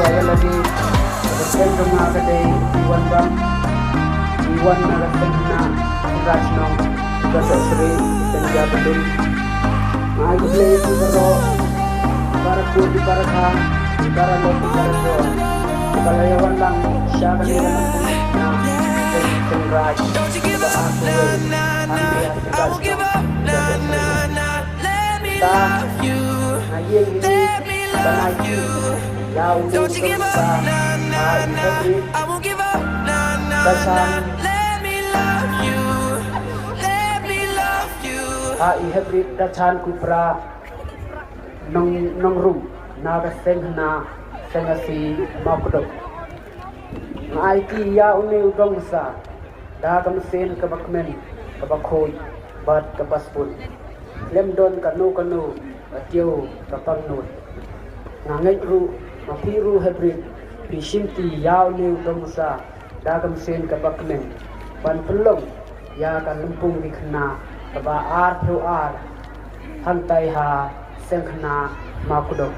saya lagi bersen rumah kedai Iwan Bang Iwan Narasena Rajno Datuk Seri Senja Bedul Maju play itu kalau para kudi para kah para lopi para doa kalau Iwan Bang siapa ni nah Senraj aku ambil Rajno ta ngaji ini tanaju jauh dari hybrid dacan kupra nong rum naga senghna sengasi makudok ngai ki ya uni udong sa da kamsen kabakmen kabakhoy bat kapasput lemdon kanu atio kapangnud ngangai ru mapiru hybrid bisimti yaw ni domsa dagam sen kabakmen ban pelong ya kan lumpung dikna kaba ar hantai ha sengkhna makudok